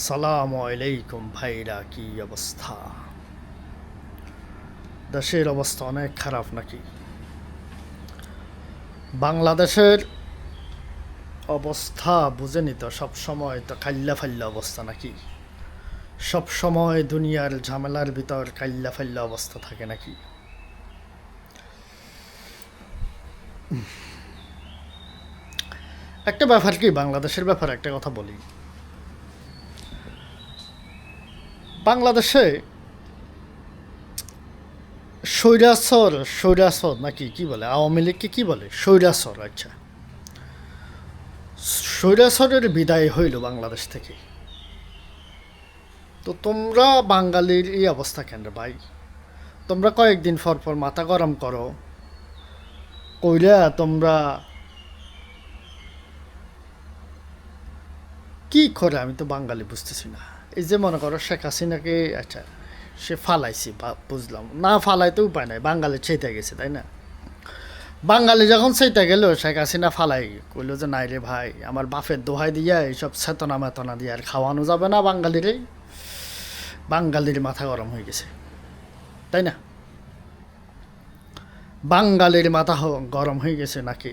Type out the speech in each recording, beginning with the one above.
সালামু আলাইকুম ভাইরা, কি অবস্থা? দেশের অবস্থা অনেক খারাপ নাকি? বাংলাদেশের অবস্থা বুঝেনি তো, সবসময় তো কাল্লা ফাল্লা অবস্থা নাকি? সব সময় দুনিয়ার ঝামেলার ভিতর কাল্লা ফাল্লা অবস্থা থাকে নাকি? একটা ব্যাপার কি, বাংলাদেশের ব্যাপারে একটা কথা বলি। বাংলাদেশে স্বৈরাচর নাকি কি বলে, আওয়ামী লীগকে কি বলে? স্বৈরাচর। আচ্ছা, স্বৈরাচরের বিদায় হইল বাংলাদেশ থেকে। তো তোমরা বাঙালির এই অবস্থা কেন রে ভাই? তোমরা কয়েকদিন পর পর মাথা গরম করো, কইরা তোমরা কি করে আমি তো বাঙালি বুঝতেছি না। এই যে মনে করো শেখ হাসিনাকে, আচ্ছা সে ফালাইছি বুঝলাম, না ফালাইতে উপায় নাই, বাঙালি চেতে গেছে তাই না? বাঙালি যখন চেতে গেল, শেখ হাসিনা ফালাই কইল যে নাই রে ভাই, আমার বাপের দোহাই দিয়া এইসব চেতনা মেতনা দিয়ে আর খাওয়ানো যাবে না বাঙালিরে। বাঙালির মাথা গরম হয়ে গেছে তাই না? বাঙালির মাথা গরম হয়ে গেছে নাকি?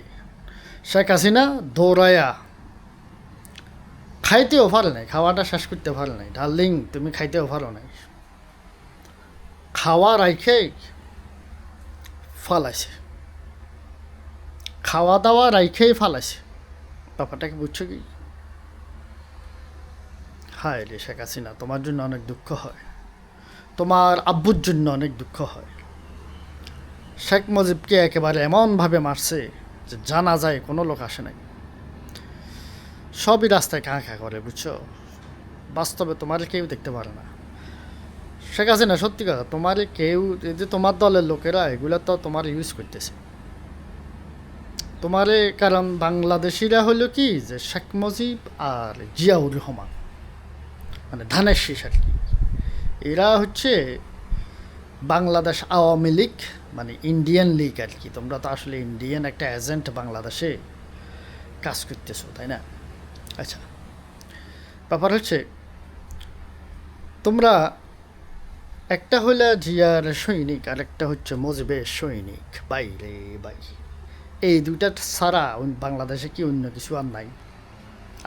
শেখ হাসিনা দৌড়াইয়া খাইতেও পারে নাই, খাওয়াটা শেষ করতে পারে নাই। ডার্লিং, তুমি খাইতেও পারো নাই, খাওয়া রাইখে ফালাইছে, খাওয়া দাওয়া রাইখেই ফালাইছে। ব্যাপারটাকে বুঝছো কি? হায় রে শেখ হাসিনা, তোমার জন্য অনেক দুঃখ হয়, তোমার আব্বুর জন্য অনেক দুঃখ হয়। শেখ মুজিবকে একেবারে এমনভাবে মারছে যে জানা যায় কোনো লোক আসে নাই, সবই রাস্তায় কাঁ খা করে, বুঝছো? বাস্তবে তোমার কেউ দেখতে পারে না। শেখ হাসিনা সত্যি কথা, তোমার কেউ, এই যে তোমার দলের লোকেরা এগুলো তো তোমার ইউজ করতেছে তোমারে। কারণ বাংলাদেশিরা হলো কি, যে শেখ মুজিব আর জিয়াউর রহমান, মানে ধানের শীষ আর কি, এরা হচ্ছে বাংলাদেশ আওয়ামী লীগ, মানে ইন্ডিয়ান লীগ আর কি। তোমরা তো আসলে ইন্ডিয়ান একটা এজেন্ট বাংলাদেশে কাজ করতেছো তাই না? আচ্ছা, ব্যাপার হচ্ছে তোমরা একটা হইলা জিয়ার সৈনিক আর একটা হচ্ছে মুজিবের সৈনিক। বাইরে বাই, এই দুইটা ছাড়া বাংলাদেশে কি অন্য কিছু আর নাই,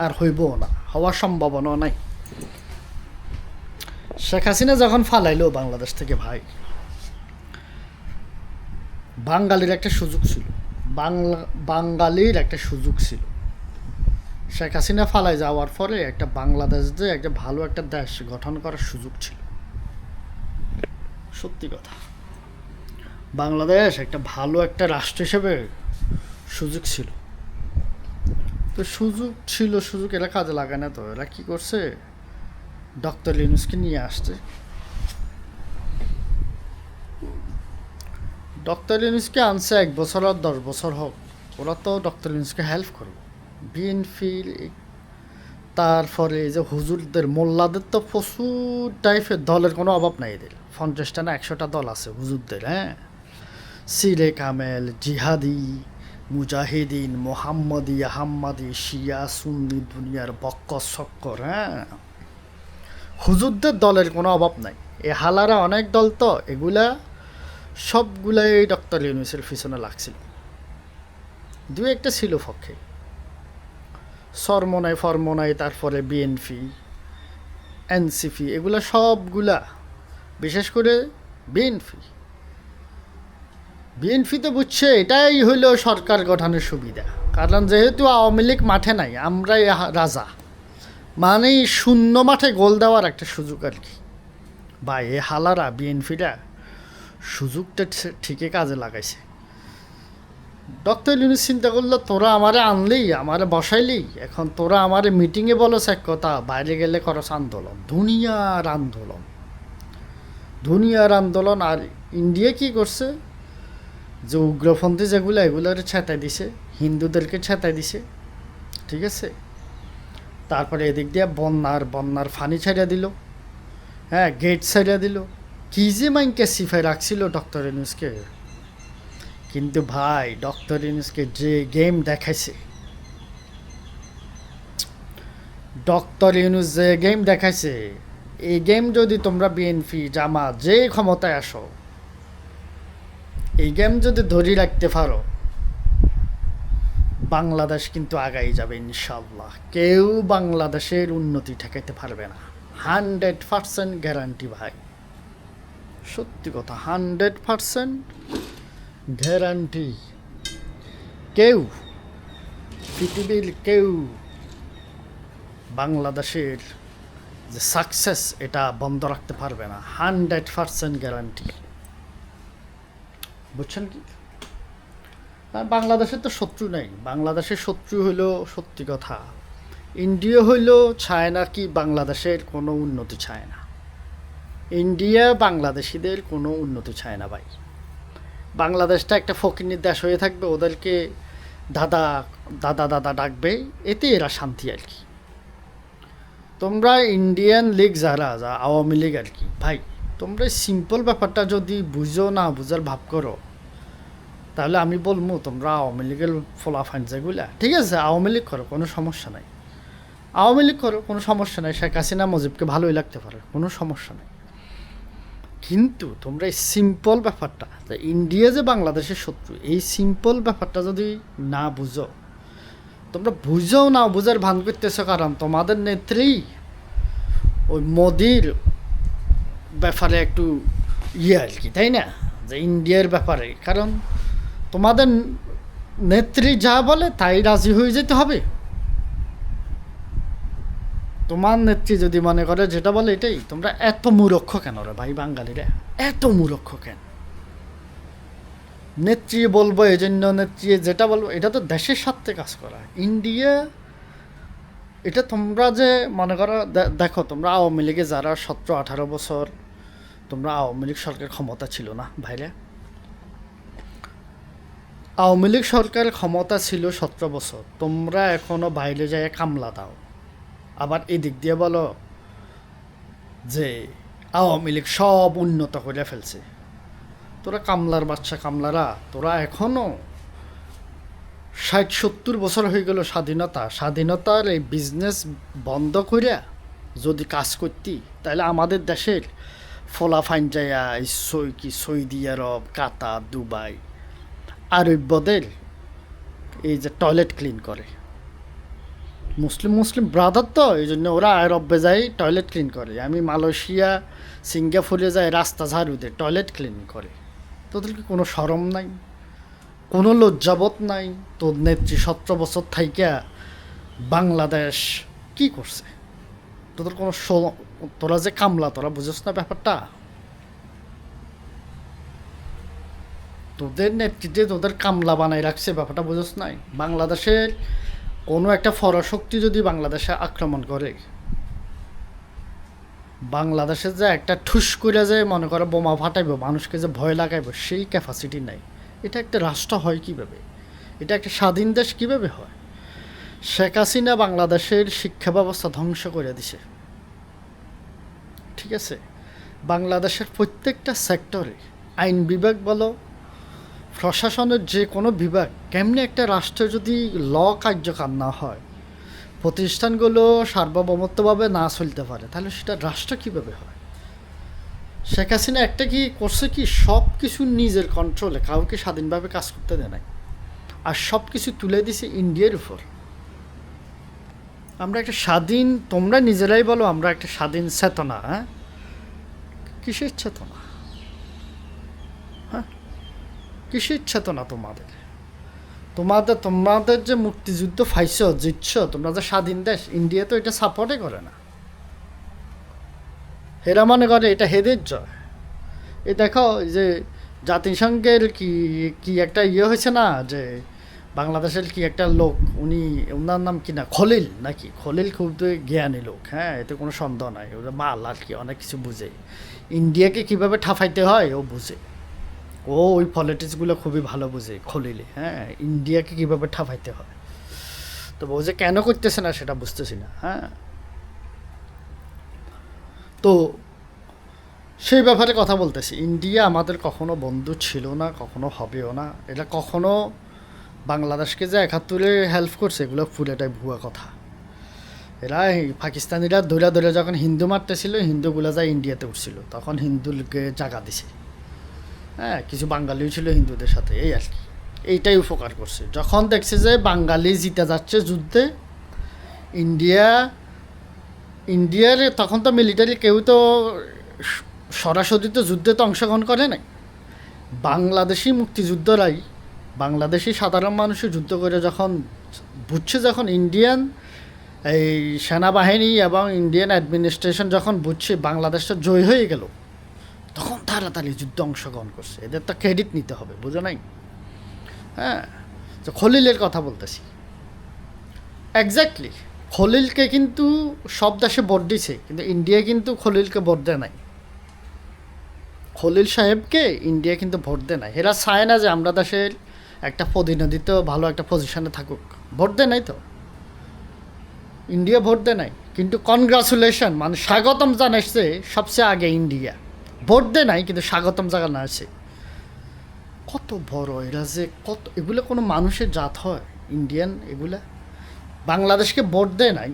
আর হইবও না, হওয়ার সম্ভাবনাও নাই। শেখ হাসিনা যখন ফালাইলো বাংলাদেশ থেকে, ভাই বাঙালির একটা সুযোগ ছিল, বাঙালির একটা সুযোগ ছিল। শেখ হাসিনা ফালাই যাওয়ার পরে একটা বাংলাদেশ যে একটা ভালো একটা দেশ গঠন করার সুযোগ ছিল। সত্যি কথা, বাংলাদেশ একটা ভালো একটা রাষ্ট্র হিসেবে সুযোগ ছিল। তো সুযোগ ছিল, সুযোগ এরা কাজে লাগায় না। তো এরা কী করছে, ডক্টর ইউনূসকে নিয়ে আসছে। ডক্টর ইউনূসকে আনছে 1 বছর আর 10 বছর হোক, ওরা তো ডক্টর ইউনূসকে হেল্প করবে। বিএনপির, তারপরে এই যে হুজুরদের, মোল্লাদের তো প্রচুর টাইপের দলের কোনো অভাব নাই এদের। 50টা না 100টা দল আছে হুজুরদের। হ্যাঁ, সিরে কামেল, জিহাদি, মুজাহিদিন, মোহাম্মদি, আহাম্মাদি, শিয়া, সুন্নি, দুনিয়ার বক্কর সক্কর। হ্যাঁ, হুজুরদের দলের কোনো অভাব নাই। এ হালারা অনেক দল, তো এগুলা সবগুলাই ডক্টর ইউনূসের পিছনে লাগছিল। দু একটা ছিল পক্ষে, সরমনাই ফরমনাই, তারপরে বিএনপি, এনসিপি, এগুলা সবগুলা, বিশেষ করে বিএনপি। বিএনপিতে বুঝছে এটাই হইল সরকার গঠনের সুবিধা। কারণ যেহেতু আওয়ামী লীগ মাঠে নাই, আমরাই রাজা, মানে শূন্য মাঠে গোল দেওয়ার একটা সুযোগ আর কি। বা এ হালারা বিএনপিরা সুযোগটা ঠিকই কাজে লাগাইছে। ডক্টর ইউনূস চিন্তা করলো, তোরা আমারে আনলি, আমারে বসাইলি, এখন তোরা আমারে মিটিংয়ে বলছ এক কথা, বাইরে গেলে করস আন্দোলন, দুনিয়ার আন্দোলন, দুনিয়ার আন্দোলন। আর ইন্ডিয়া কি করছে, যে উগ্রপন্থী যেগুলো, এগুলোর ছেঁতাই দিছে, হিন্দুদেরকে ছেঁতাই দিছে, ঠিক আছে? তারপরে এদিক দিয়ে বন্যার ফানি ছাইড়া দিল, হ্যাঁ, গেট ছাইড়া দিল। কী যে মাইনকে সিফাই রাখছিল ডক্টর ইউনূসকে। কিন্তু ভাই ডক্টর ইউনূসকে যে গেম দেখাইছে, ডক্টর ইউনুস যে গেম দেখাইছে, এই গেম যদি তোমরা বিএনপি জামাত যে ক্ষমতায় আসো, এই গেম যদি ধরে রাখতে পারো, বাংলাদেশ কিন্তু আগাই যাবে ইনশাল্লাহ। কেউ বাংলাদেশের উন্নতি ঠেকাইতে পারবে না। 100% গ্যারান্টি ভাই, সত্যি কথা, 100% গ্যারান্টি। কেউ, পৃথিবীর কেউ বাংলাদেশের যে সাকসেস এটা বন্ধ রাখতে পারবে না। 100% গ্যারান্টি। বুঝছেন কি? বাংলাদেশের তো শত্রু নেই। বাংলাদেশের শত্রু হইল, সত্যি কথা, ইন্ডিয়া হইল, চায়না কি বাংলাদেশের কোনো উন্নতি চায় না। ইন্ডিয়া বাংলাদেশিদের কোনো উন্নতি চায় না ভাই। বাংলাদেশটা একটা ফকিরের দেশ হয়ে থাকবে, ওদেরকে দাদা দাদা দাদা ডাকবে, এতে এরা শান্তি আর কি। তোমরা ইন্ডিয়ান লীগ যারা আওয়ামী লীগ আর কি ভাই, তোমরা সিম্পল ব্যাপারটা যদি বুঝো না বুঝার ভাব করো, তাহলে আমি বলবো তোমরা আওয়ামী লীগের ফলাফান যেগুলা, ঠিক আছে আওয়ামী লীগ করো, কোনো সমস্যা নাই। আওয়ামী লীগ করো, কোনো সমস্যা নাই। শেখ হাসিনা মুজিবকে ভালোই লাগতে পারে, কোনো সমস্যা নেই। কিন্তু তোমরা এই সিম্পল ব্যাপারটা, যে ইন্ডিয়া যে বাংলাদেশের শত্রু, এই সিম্পল ব্যাপারটা যদি না বুঝো, তোমরা বুঝো না বুঝার ভান করতেছ, কারণ তোমাদের নেত্রী ওই মোদির ব্যাপারে একটু আর কি, তাই না? যে ইন্ডিয়ার ব্যাপারে, কারণ তোমাদের নেত্রী যা বলে তাই রাজি হয়ে যেতে হবে। তোমার নেত্রী যদি মনে করে যেটা বলে এটাই, তোমরা এত মূর্খ কেন রে ভাই বাঙালিরা, এত মূর্খ কেন? নেত্রী বলবো এই জন্য, নেত্রী যেটা বলবো এটা তো দেশের স্বার্থে কাজ করা। ইন্ডিয়া এটা তোমরা যে মনে করো, দেখো তোমরা আওয়ামী লীগে যারা 17-18 বছর তোমরা আওয়ামী লীগ সরকার ক্ষমতা ছিল না ভাইরা, আওয়ামী লীগ সরকার ক্ষমতা ছিল 17 বছর, তোমরা এখনো বাইরে যায় কামলা দাও, আবার এদিক দিয়ে বলো যে আওয়ামী লীগ সব উন্নত করে ফেলছে। তোরা কামলার বাচ্চা কামলারা, তোরা এখনও 60-70 বছর হয়ে গেল স্বাধীনতার এই বিজনেস বন্ধ করিয়া যদি কাজ করতি, তাহলে আমাদের দেশের ফলাফাইন যাইয়া সৌদি আরব, কাতার, দুবাই, আরবদের এই যে টয়লেট ক্লিন করে, মুসলিম ব্রাদার তো, এই জন্য ওরা আরবে যায় টয়লেট ক্লিন করে। আমি মালয়েশিয়া, সিঙ্গাপুরে যাই রাস্তা ঝাড়ু দেয়, টয়লেট ক্লিন করে। তোদেরকে কোনো শরম নাই, কোনো লজ্জাবোধ নাই? তোর নেত্রী 17 বছর থাইকা বাংলাদেশ কি করছে? তোদের কোনো তোরা যে কামলা, তোরা বুঝছ না ব্যাপারটা? তোদের নেতৃত্বে তোদের কামলা বানাই রাখছে, ব্যাপারটা বুঝছ নাই? বাংলাদেশের কোনো একটা পরাশক্তি যদি বাংলাদেশে আক্রমণ করে, বাংলাদেশে যে একটা ঠুস করে যে মনে করে বোমা ফাটাইব, মানুষকে যে ভয় লাগাইব, সেই ক্যাপাসিটি নাই। এটা একটা রাষ্ট্র হয় কিভাবে? এটা একটা স্বাধীন দেশ কিভাবে হয়? শেখ হাসিনা বাংলাদেশের শিক্ষা ব্যবস্থা ধ্বংস করে দিছে, ঠিক আছে? বাংলাদেশের প্রত্যেকটা সেক্টরে, আইন বিভাগ বলো, প্রশাসনের যে কোনো বিভাগ, কেমনি একটা রাষ্ট্রে যদি ল কার্যকর না হয়, প্রতিষ্ঠানগুলো সার্বভৌমত্বভাবে না চলতে পারে, তাহলে সেটা রাষ্ট্র কীভাবে হয়? শেখ হাসিনা একটা কি করছে, কি সব কিছু নিজের কন্ট্রোলে, কাউকে স্বাধীনভাবে কাজ করতে দেয় নাই, আর সব কিছু তুলে দিছে ইন্ডিয়ার উপর। আমরা একটা স্বাধীন, তোমরা নিজেরাই বলো আমরা একটা স্বাধীন চেতনা, হ্যাঁ কিসের চেতনা? হ্যাঁ কিসের চেতনা তোমাদের? তোমাদের যে মুক্তিযুদ্ধ ফাইছ, জিতছ, তোমরা যে স্বাধীন দেশ, ইন্ডিয়া তো এটা সাপোর্টই করে না। হেরা মনে করে এটা হেদের জয়। এই দেখো যে জাতিসংঘের কি একটা হয়েছে না, যে বাংলাদেশের কি একটা লোক, ওনার নাম কি না, খলিল নাকি, খলিল খুব জ্ঞানী লোক, হ্যাঁ এতে কোনো সন্দেহ নাই। ওরা মাল আর কি, অনেক কিছু বুঝে, ইন্ডিয়াকে কিভাবে ঠাফাইতে হয় ও বুঝে। ওই পলিটিক্সগুলো খুবই ভালো বুঝে খলিলে, হ্যাঁ ইন্ডিয়াকে কীভাবে ঠাফাইতে হয়। তো ও যে কেন করতেছে না সেটা বুঝতেছি না। হ্যাঁ তো সেই ব্যাপারে কথা বলতেছি, ইন্ডিয়া আমাদের কখনো বন্ধু ছিল না, কখনো হবেও না। এটা কখনো বাংলাদেশকে যে 71-এ হেল্প করছে, এগুলো পুরোটাই ভুয়া কথা। এরা পাকিস্তানিরা দৌড়া দৌড়া যখন হিন্দু মারতেছিল, হিন্দুগুলো যায় ইন্ডিয়াতে উঠছিল, তখন হিন্দুকে জাগা দিছে। হ্যাঁ, কিছু বাঙালিও ছিল হিন্দুদের সাথে, এই আর কি। এইটাই উপকার করছে। যখন দেখছে যে বাঙালি জিতে যাচ্ছে যুদ্ধে, ইন্ডিয়ার তখন তো মিলিটারি কেউ তো সরাসরি তো যুদ্ধে তো অংশগ্রহণ করে নাই। বাংলাদেশি মুক্তিযুদ্ধরাই, বাংলাদেশি সাধারণ মানুষের যুদ্ধ করে যখন বুঝছে, যখন ইন্ডিয়ান এই সেনাবাহিনী এবং ইন্ডিয়ান অ্যাডমিনিস্ট্রেশন যখন বুঝছে বাংলাদেশটা জয় হয়ে গেল, তখন তাড়াতাড়ি যুদ্ধে অংশগ্রহণ করছে। এদের তো ক্রেডিট নিতে হবে, বুঝো নাই? হ্যাঁ, তো খলিলের কথা বলতেছি। এক্স্যাক্টলি, খলিলকে কিন্তু সব দেশে ভোট দিছে, কিন্তু ইন্ডিয়া কিন্তু খলিলকে ভোট দেয় নাই। খলিল সাহেবকে ইন্ডিয়া কিন্তু ভোট দেয় নাই। এরা চায় না যে আমরা দেশের একটা প্রতিনিধিত্ব ভালো একটা পজিশনে থাকুক। ভোট দেয় নাই তো, ইন্ডিয়া ভোট দেয় নাই, কিন্তু কনগ্রাচুলেশন মানে স্বাগতম জানাইছে সবচেয়ে আগে ইন্ডিয়া। ভোট দেয় নাই কিন্তু স্বাগতম জানানো আছে। কত বড় এরা যে, কত এগুলো কোনো মানুষের জাত হয় ইন্ডিয়ান এগুলা? বাংলাদেশকে ভোট দেয় নাই,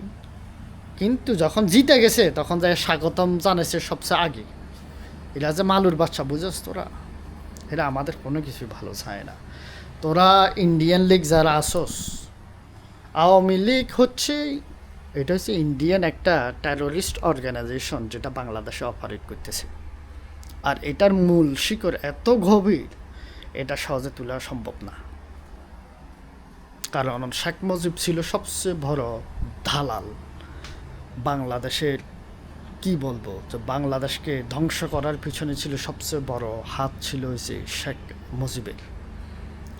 কিন্তু যখন জিতে গেছে তখন যায় স্বাগতম জানাইছে সবচেয়ে আগে। এরা যে মালুর বাচ্চা, বুঝেছ তোরা? এরা আমাদের কোনো কিছুই ভালো চায় না। তোরা ইন্ডিয়ান লীগ যারা আসোস, আওয়ামী লীগ হচ্ছে, এটা হচ্ছে ইন্ডিয়ান একটা টেরোরিস্ট অর্গানাইজেশন যেটা বাংলাদেশে অপারেট করতেছে। আর এটার মূল শিকড় এত গভীর, এটা সহজে তোলা সম্ভব না। কারণ শেখ মুজিব ছিল সবচেয়ে বড় দালাল বাংলাদেশের। কি বলবো, যে বাংলাদেশকে ধ্বংস করার পিছনে ছিল সবচেয়ে বড় হাত ছিল হয়েছে শেখ মুজিবের।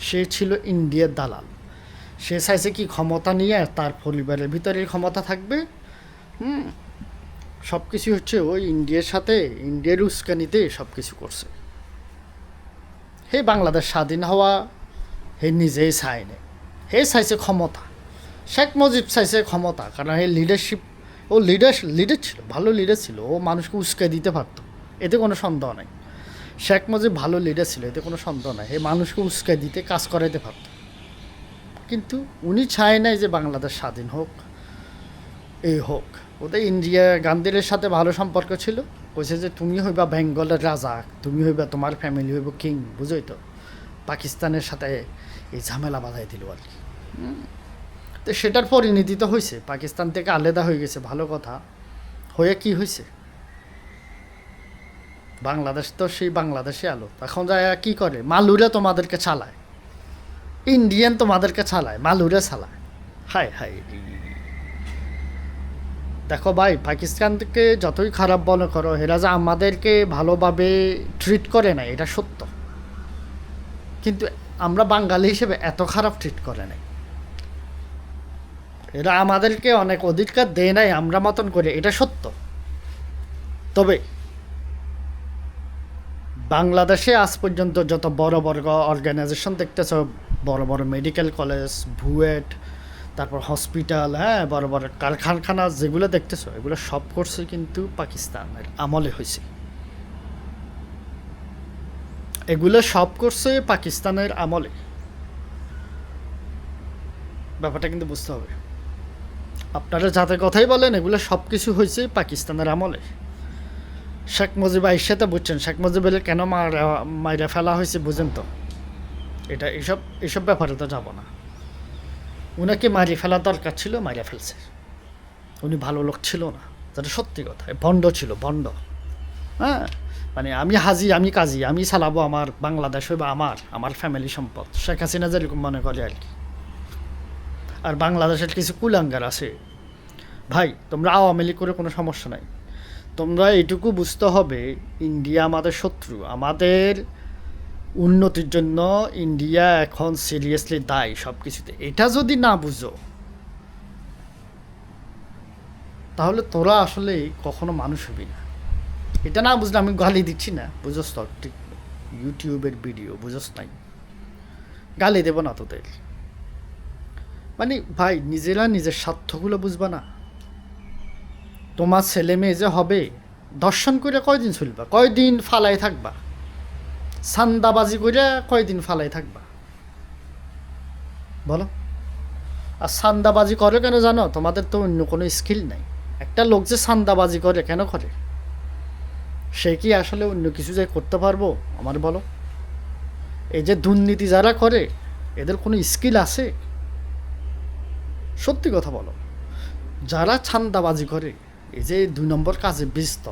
সে ছিল ইন্ডিয়ার দালাল। সে চাইছে কি ক্ষমতা নিয়ে তার পরিবারের ভিতরে ক্ষমতা থাকবে। সব কিছু হচ্ছে ওই ইন্ডিয়ার সাথে, ইন্ডিয়ার উস্কানিতে সব কিছু করছে। হে বাংলাদেশ স্বাধীন হওয়া হে নিজেই চায় না, হে চাইছে ক্ষমতা। শেখ মুজিব চাইছে ক্ষমতা, কারণ হে লিডারশিপ, ও লিডার ছিল, ভালো লিডার ছিল, ও মানুষকে উস্কাই দিতে পারত, এতে কোনো সন্দেহ নাই। শেখ মুজিব ভালো লিডার ছিল, এতে কোনো সন্দেহ নাই। হে মানুষকে উস্কাই দিতে, কাজ করাইতে পারত। কিন্তু উনি চায় নাই যে বাংলাদেশ স্বাধীন হোক, এই হোক। ওদের ইন্দিরা গান্ধীর সাথে ভালো সম্পর্ক ছিল। কইছে যে তুমি হইবা বেঙ্গলের রাজা, তুমি হইবা, তোমার ফ্যামিলি হইব কিং, বুঝোই তো? পাকিস্তানের সাথে এই ঝামেলা বাঁধাই দিল আর কি। তো সেটার পরিণতি তো হয়েছে, পাকিস্তান থেকে আলাদা হয়ে গেছে, ভালো কথা। হয়ে কি হয়েছে? বাংলাদেশ তো সেই বাংলাদেশে আলো। এখন যায় কি করে, মালুরা তোমাদেরকে চালায়, ইন্ডিয়ান তোমাদেরকে চালায়, মালুরা চালায়। হায় হায়, দেখো ভাই, পাকিস্তানকে যতই খারাপ মনে করো, এরা যে আমাদেরকে ভালোভাবে ট্রিট করে না, এটা সত্য। কিন্তু আমরা বাঙালি হিসেবে এত খারাপ ট্রিট করে নাই। এরা আমাদেরকে অনেক অধিকার দেয় নাই আমরা মতন করে, এটা সত্য। তবে বাংলাদেশে আজ পর্যন্ত যত বড় বড় অর্গানাইজেশন দেখতেছ, বড় বড় মেডিকেল কলেজ, বুয়েট, তারপর হসপিটাল, হ্যাঁ, বড় বড় কারখানা যেগুলো দেখতেছ, এগুলো সব করছে কিন্তু পাকিস্তানের আমলে হয়েছে। এগুলো সব করছে পাকিস্তানের আমলে। ব্যাপারটা কিন্তু বুঝতে হবে। আপনারা যাতে কথাই বলেন, এগুলো সব কিছু হয়েছে পাকিস্তানের আমলে। শেখ মুজিব আইসাতে বুঝছেন, শেখ মুজিবের কেন মাইরা ফেলা হয়েছে বুঝেন তো? এটা এসব ব্যাপারে তো যাব না। উনাকে মারি ফেলা দরকার ছিল, মারিয়া ফেলছে। উনি ভালো লোক ছিল না, যেটা সত্যি কথা। ভণ্ড ছিল, ভণ্ড। হ্যাঁ, মানে আমি হাজি, আমি কাজী, আমি চালাবো আমার বাংলাদেশ, বা আমার ফ্যামিলি সম্পদ। শেখ হাসিনা যেরকম মনে করে আর কি। আর বাংলাদেশের কিছু কুলাঙ্গার আছে। ভাই, তোমরা আওয়ামী লীগ করে কোনো সমস্যা নাই, তোমরা এইটুকু বুঝতে হবে, ইন্ডিয়া আমাদের শত্রু। আমাদের উন্নতির জন্য ইন্ডিয়া এখন সিরিয়াসলি দায়ী সব কিছুতে। এটা যদি না বুঝো, তাহলে তোরা আসলে কখনো মানুষ হবি না। এটা না বুঝলে, আমি গালি দিচ্ছি না, বুঝোস তো? ঠিক ইউটিউবের ভিডিও বুঝোস নাই, গালি দেব না তোদের। মানে ভাই, নিজেরা নিজের স্বার্থগুলো বুঝবা না। তোমার ছেলে মেয়ে যে হবে, দর্শন করে কয়দিন চলবা, কয়দিন ফালাই থাকবা, সান্দাবাজি করে কয়দিন ফালাই থাকবা বলো? আর সান্দাবাজি করে কেন জানো? তোমাদের তো অন্য কোনো স্কিল নাই। একটা লোক যে সান্দাবাজি করে কেন করে? সে কি আসলে অন্য কিছু যে করতে পারবো আমার বলো? এই যে দুর্নীতি যারা করে এদের কোনো স্কিল আছে? সত্যি কথা বলো। যারা ছান্দাবাজি করে, এই যে 2 নম্বর কাজে ব্যস্ত,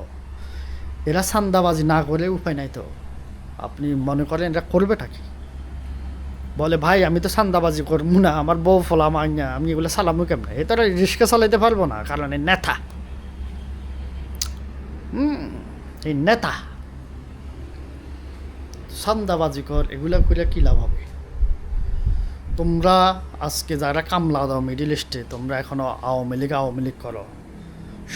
এরা ছান্দাবাজি না করে উপায় নাই তো। আপনি মনে করেন এরা করবেটা কি? বলে ভাই আমি তো ছান্দাবাজি করবো না, আমার বউ ফলা মাইনা, আমি এগুলো চালামু কেমনে? এ তারা রিক্সা চালাইতে পারবো না, কারণ এই নেতা, এই নেতা ছান্দাবাজি কর, এগুলা করে কী লাভ হবে? তোমরা আজকে যারা কামলা দাও মিডিল ইস্টে, তোমরা এখনো আওয়ামী লীগ করো।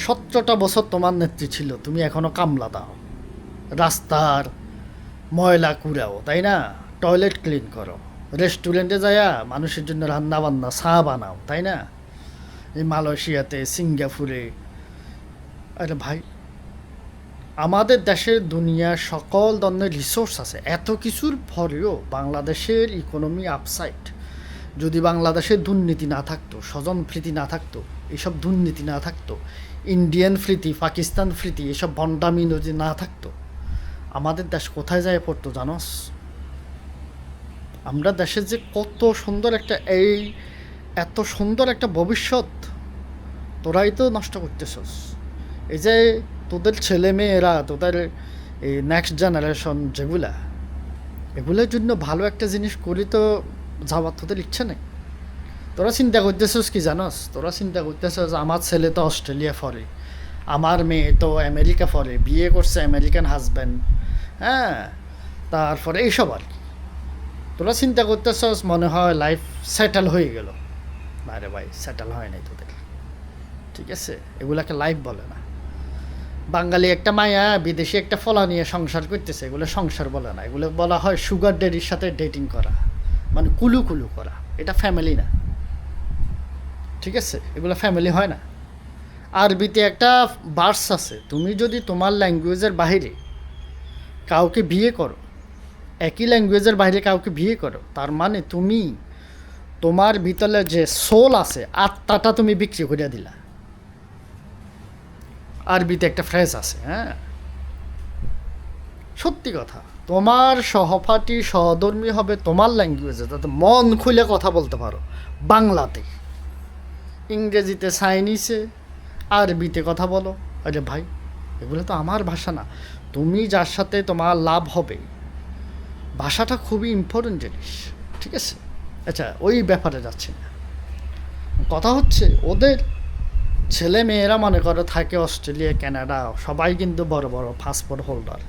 17টা বছর তোমার নেত্রী ছিল, তুমি এখনো কামলা দাও, রাস্তার ময়লা কুড়াও, তাই না? টয়লেট ক্লিন করো, রেস্টুরেন্টে যায়া মানুষের জন্য রান্না বান্না চা বানাও, তাই না? এই মালয়েশিয়াতে, সিঙ্গাপুরে। আরে ভাই, আমাদের দেশের দুনিয়ার সকল ধরনের রিসোর্স আছে, এত কিছুর পরেও বাংলাদেশের ইকোনমি আপসাইড। যদি বাংলাদেশের দুর্নীতি না থাকতো, স্বজন প্রীতি না থাকতো, এসব দুর্নীতি না থাকতো, ইন্ডিয়ান প্রীতি, পাকিস্তান প্রীতি, এসব ভণ্ডামি যদি না থাকতো, আমাদের দেশ কোথায় যায় পড়তো জানোস? আমরা দেশের যে কত সুন্দর একটা এত সুন্দর একটা ভবিষ্যৎ তোরাই তো নষ্ট করতেছস। এই যে তোদের ছেলে মেয়েরা, তোদের এই নেক্সট জেনারেশন যেগুলা, এগুলোর জন্য ভালো একটা জিনিস করি তো যাওয়ার তোদের ইচ্ছা নেই। তোরা চিন্তা করতেছস কি জানোস? তোরা চিন্তা করতেছস আমার ছেলে তো অস্ট্রেলিয়া ফরে, আমার মেয়ে তো আমেরিকা ফরে, বিয়ে করছে আমেরিকান হাজব্যান্ড, হ্যাঁ, তারপরে এইসব আর কি। তোরা চিন্তা করতেছস মনে হয় লাইফ সেটেল হয়ে গেল। না রে ভাই, সেটেল হয় নাই তোদের, ঠিক আছে? এগুলাকে লাইফ বলে না। বাঙালি একটা মায়া বিদেশি একটা ফলা নিয়ে সংসার করতেছে, এগুলো সংসার বলে না, এগুলো বলা হয় সুগার ড্যাডির সাথে ডেটিং করা, মানে কুলু কুলু করা। এটা ফ্যামিলি না, ঠিক আছে? এগুলো ফ্যামিলি হয় না। আরবিতে একটা ভার্স আছে, তুমি যদি তোমার ল্যাঙ্গুয়েজের বাইরে কাউকে বিয়ে করো, একই ল্যাঙ্গুয়েজের বাইরে কাউকে বিয়ে করো, তার মানে তুমি তোমার ভিতরে যে সোল আছে, আত্মাটা তুমি বিক্রি করে দিলা। আরবিতে একটা ফ্রেজ আছে, হ্যাঁ, সত্যি কথা। তোমার সহপাঠী সহধর্মী হবে তোমার ল্যাঙ্গুয়েজে, তাতে মন খুলে কথা বলতে পারো, বাংলাতে, ইংরেজিতে, চাইনিজে, আরবিতে কথা বলো। আরে ভাই, এগুলো তো আমার ভাষা না। তুমি যার সাথে তোমার লাভ হবে, ভাষাটা খুবই ইম্পর্টেন্ট জিনিস, ঠিক আছে? আচ্ছা, ওই ব্যাপারে যাচ্ছি না। কথা হচ্ছে ওদের ছেলে মেয়েরা মনে করো থাকে অস্ট্রেলিয়া, কানাডা, সবাই কিন্তু বড় বড় পাসপোর্ট হোল্ডার।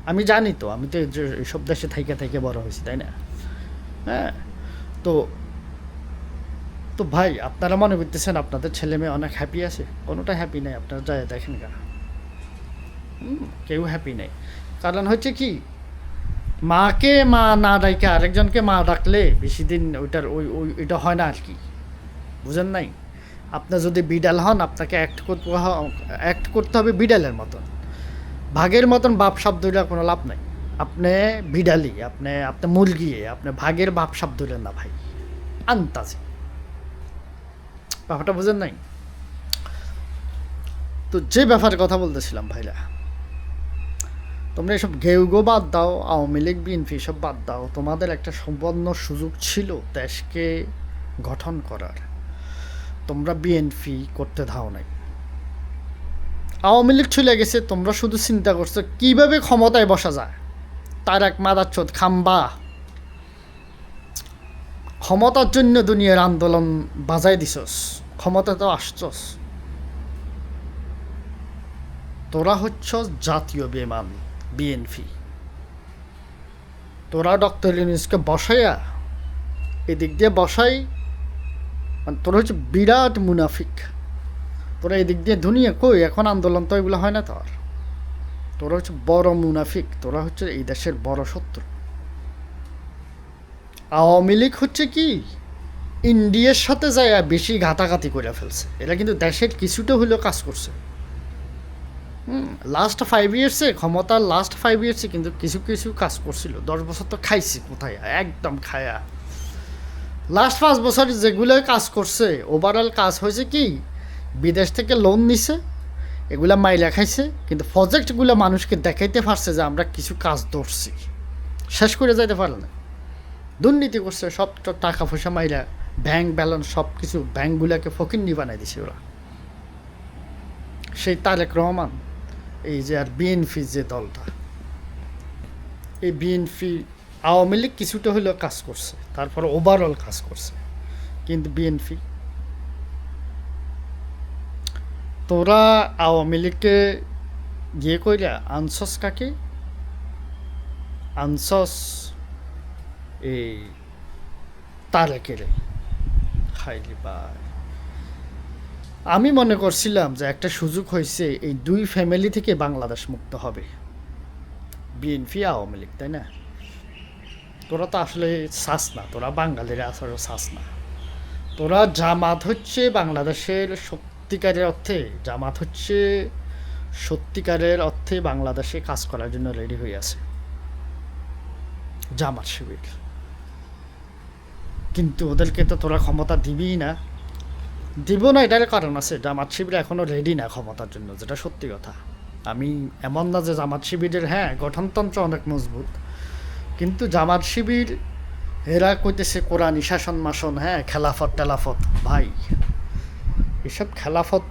আমি জানি তো, আমি তো এইসব দেশে থেকে বড় হয়েছি, তাই না? হ্যাঁ, তো তো ভাই, আপনারা মনে করতেছেন আপনাদের ছেলে মেয়ে অনেক হ্যাপি আছে? কোনোটা হ্যাপি নেই। আপনারা যায় দেখেন কেন, কেউ হ্যাপি নেই। কারণ হচ্ছে কি, মাকে মা না ডাইকে আরেকজনকে মা ডাকলে বেশি দিন ওইটা হয় না আর কি, বুঝেন নাই? আপনার যদি বিড়াল হন, আপনাকে অ্যাক্ট করতে হবে বিড়ালের মতন, ভাগের মতন বাপ শব্দটা কোনো লাভ নাই। আপনি বিড়ালি, আপনি মুরগি, আপনি ভাগের বাপ শব্দটা না ভাই, আন্তাজি। ব্যাপারটা বুঝেন নাই? তো যে ব্যাপারে কথা বলতেছিলাম ভাইরা, তোমরা এসব গেউগো বাদ দাও, আওয়ামী লীগ বিএনপি সব বাদ দাও। তোমাদের একটা সম্পন্ন সুযোগ ছিল দেশকে গঠন করার, তোমরা বিএনপি করতে দাও নাই। আওয়ামী লীগ চলে গেছে, তোমরা শুধু চিন্তা করছো কীভাবে ক্ষমতায় বসা যায়। তার এক মাদাচ্ছোদ খাম্বা, ক্ষমতার জন্য দুনিয়ার আন্দোলন বাজাই দিছস, ক্ষমতা তো আসছস। তোরা হচ্ছ জাতীয় বেমান বিএনপি। তোরা ডক্টর ইউনূসকে বসাইয়া, এদিক দিয়ে বসাই, মানে তোরা হচ্ছে বিরাট মুনাফিক। তোরা এদিক দিয়ে দুনিয়া কই, এখন আন্দোলন তো এগুলো হয় না তোর। তোরা হচ্ছে বড় মুনাফিক, তোরা হচ্ছে এই দেশের বড় শত্রু। আওয়ামী লীগ হচ্ছে কি, ইন্ডিয়ার সাথে যায় বেশি ঘাতাঘাতি করে ফেলছে। এরা কিন্তু দেশের কিছুটা হলেও কাজ করছে। লাস্ট 5 ইয়ার্সে, ক্ষমতার লাস্ট 5 ইয়ার্সে কিন্তু কিছু কিছু কাজ করছিল। 10 বছর তো খাইছি কোথায়, একদম খায়া লাস্ট 5 বছর যেগুলো কাজ করছে ওভারঅল কাজ হয়েছে কি, বিদেশ থেকে লোন নিছে, এগুলা মাইলা খাইছে, কিন্তু প্রজেক্টগুলো মানুষকে দেখাইতে পারছে যে আমরা কিছু কাজ ধরছি, শেষ করে যাইতে পারে না। দুর্নীতি করছে, সব টাকা পয়সা মাইরা ব্যাংক ব্যালেন্স সব কিছু ব্যাংকগুলোকে ফকিন্নি বানাই দিছে ওরা। সেই তারেক রহমান, এই যে আর বিএনপি যে দলটা, এই বিএনপি আওয়ামী লীগ কিছুটা হলেও কাজ করছে, তারপরে ওভারঅল কাজ করছে, কিন্তু বিএনপি তোরা আওয়ামী লীগকে গিয়ে কইরা আনসস কাকে আনসস এই তারেকেরে হাইলি ভাই। আমি মনে করছিলাম যে একটা সুযোগ হয়েছে, এই দুই ফ্যামিলি থেকে বাংলাদেশ মুক্ত হবে, বিএনপি আওয়ামী লীগ, তাই না? তোরা তো আসলে চাস না, তোরা বাঙালিরা আসলে চাস না। তোরা জামাত হচ্ছে বাংলাদেশের সত্যিকারের অর্থে, জামাত হচ্ছে সত্যিকারের অর্থে বাংলাদেশে কাজ করার জন্য রেডি হয়ে আছে জামাত শিবির, কিন্তু ওদেরকে তো তোরা ক্ষমতা দিবি না। দিব না, এটার কারণ আছে, জামাত শিবির এখনও রেডি না ক্ষমতার জন্য, যেটা সত্যি কথা। আমি এমন না যে জামাত শিবিরের হ্যাঁ গঠনতন্ত্র অনেক মজবুত, কিন্তু জামাত শিবির এরা কইতেছে কোরআন শাসন মাসন, হ্যাঁ খেলাফত টেলাফত, ভাই এসব খেলাফত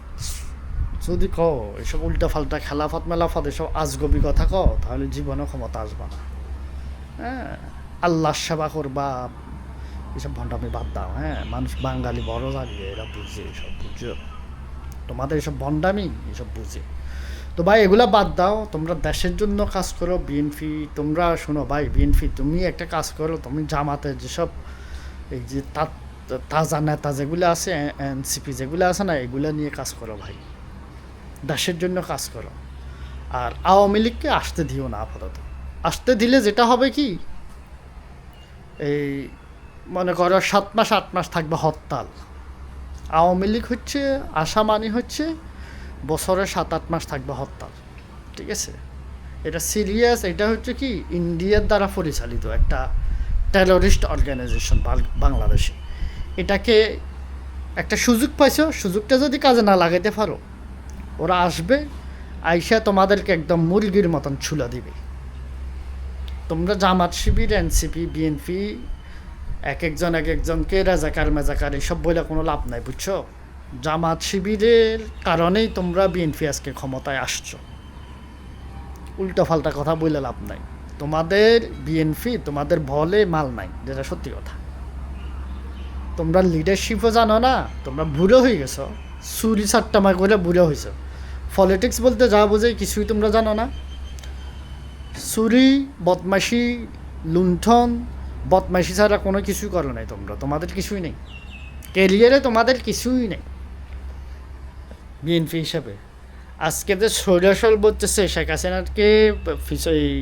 যদি কও, এসব উল্টাফাল্টা খেলাফত মেলাফত এসব আজগবি কথা কও, তাহলে জীবনে ক্ষমতা আসবা না। হ্যাঁ, আল্লাহর সেবা করবা, এসব ভণ্ডামি বাদ দাও। হ্যাঁ, মানুষ বাঙালি বড় জানিয়ে এরা বুঝে, এসব বুঝছো, তোমাদের এসব ভণ্ডামি এসব বুঝে। তো ভাই এগুলা বাদ দাও, তোমরা দেশের জন্য কাজ করো। বিএনপি তোমরা শোনো ভাই, বিএনপি তুমি একটা কাজ করো, তুমি জামাতের যেসব এই যে তাজা নেতা যেগুলো আছে, এনসিপি যেগুলো আছে না, এগুলো নিয়ে কাজ করো ভাই, দেশের জন্য কাজ করো। আর আওয়ামী লীগকে আসতে দিও না আপাতত। আসতে দিলে যেটা হবে কি, এই মনে করো 7 মাস 8 মাস থাকবে হরতাল। আওয়ামী লীগ হচ্ছে আশা মানে হচ্ছে বছরে 7-8 মাস থাকবে হরতাল, ঠিক আছে? এটা সিরিয়াস, এটা হচ্ছে কি ইন্ডিয়ার দ্বারা পরিচালিত একটা টেররিস্ট অর্গানাইজেশন বাংলাদেশে। এটাকে একটা সুযোগ পাইছো, সুযোগটা যদি কাজে না লাগাইতে পারো, ওরা আসবে, আইসা তোমাদেরকে একদম মুরগির মতন ছুলা দিবে। তোমরা জামাত শিবির, এনসিপি, বিএনপি এক একজনকে রাজাকার মেজাকার এসব বলে কোনো লাভ নাই, বুঝছো? জামাত শিবিরের কারণেই তোমরা বিএনপি আজকে ক্ষমতায় আসছো, উল্টোপাল্টা কথা বলে লাভ নাই। তোমাদের বিএনপি তোমাদের বলে মাল নাই, যেটা সত্যি কথা। তোমরা লিডারশিপও জানো না, তোমরা বুড়ো হয়ে গেছো, চুরি চারটামা করে বুড়ো হয়েছো। পলিটিক্স বলতে যা বোঝে কিছুই তোমরা জানো না। চুরি, বদমাশি, লুণ্ঠন, বদমাশি ছাড়া কোনো কিছুই করো নাই তোমরা, তোমাদের কিছুই নেই, ক্যারিয়ারে তোমাদের কিছুই নেই বিএনপি হিসাবে। আজকে যে সৈরাসল বলতেছে শেখ হাসিনাকে এই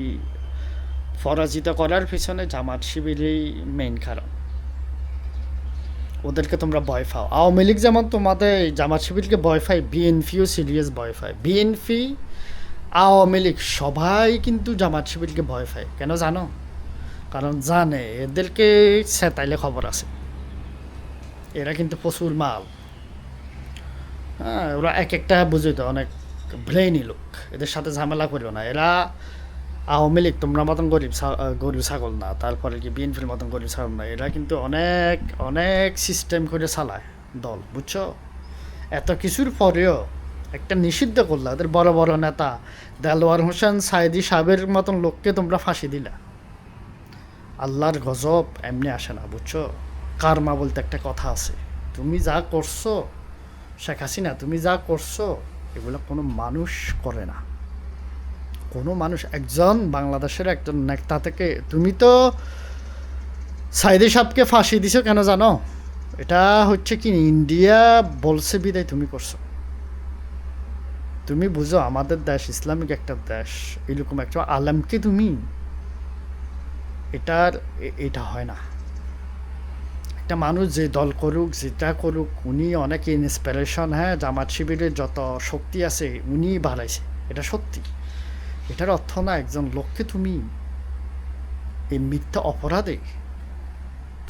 পরাজিত করার পিছনে জামাত শিবিরই মেইন কারণ। ওদেরকে তোমরা ভয় পাও। আওয়ামী লীগ যেমন তোমাদের জামাত শিবিরকে ভয় পায়, বিএনপিও সিরিয়াস ভয় পায়। বিএনপি, আওয়ামী লীগ সবাই কিন্তু জামাত শিবিরকে ভয় পায়। কেন জানো? কারণ জানে এদেরকে সেতাইলে খবর আছে, এরা কিন্তু প্রচুর মাল। হ্যাঁ, ওরা এক একটা বুঝে তো অনেক ব্রেইনি লোক, এদের সাথে ঝামেলা করিও না। এরা আওয়ামী লীগ তোমরা মতন গরিব ছাগল না, তারপরে কি বিএনপির মতন গরিব ছাগল না, এরা কিন্তু অনেক অনেক সিস্টেম করে চালায় দল, বুঝছো? এত কিছুর পরেও একটা নিষিদ্ধ করলা ওদের বড় বড় নেতা দেলোয়ার হোসেন সাইদি সাহেবের মতন লোককে তোমরা ফাঁসি দিলা। আল্লাহর গজব এমনি আসে না, বুঝছো? কারমা বলতে একটা কথা আছে। তুমি যা করছো শেখ হাসিনা, তুমি যা করছো এগুলো কোনো মানুষ করে না, কোনো মানুষ। একজন বাংলাদেশের একজন নেতা থেকে তুমি তো সাইদি সাহেবকে ফাঁসি দিছো কেন জানো? এটা হচ্ছে কি ইন্ডিয়া বলছে বিদায় তুমি করছো। তুমি বুঝো আমাদের দেশ ইসলামিক একটা দেশ, এরকম একটা আলেমকে তুমি এটা হয় না। একটা মানুষ যে দল করুক যেটা করুক, উনি অনেক ইন্সপিরেশন। হ্যাঁ, জামাত শিবিরের যত শক্তি আছে উনি বাড়াইছে, এটা সত্যি। এটার অর্থ না একজন লোককে তুমি এই মিথ্যা অপরাধে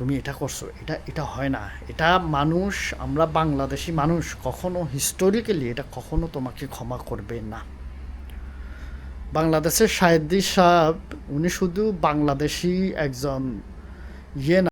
তুমি এটা করছো, এটা এটা হয় না, এটা মানুষ, আমরা বাংলাদেশি মানুষ কখনো হিস্টোরিক্যালি এটা কখনো তোমাকে ক্ষমা করবে না। বাংলাদেশের সায়েদী সাহেব উনি শুধু বাংলাদেশি একজন ইয়ে না,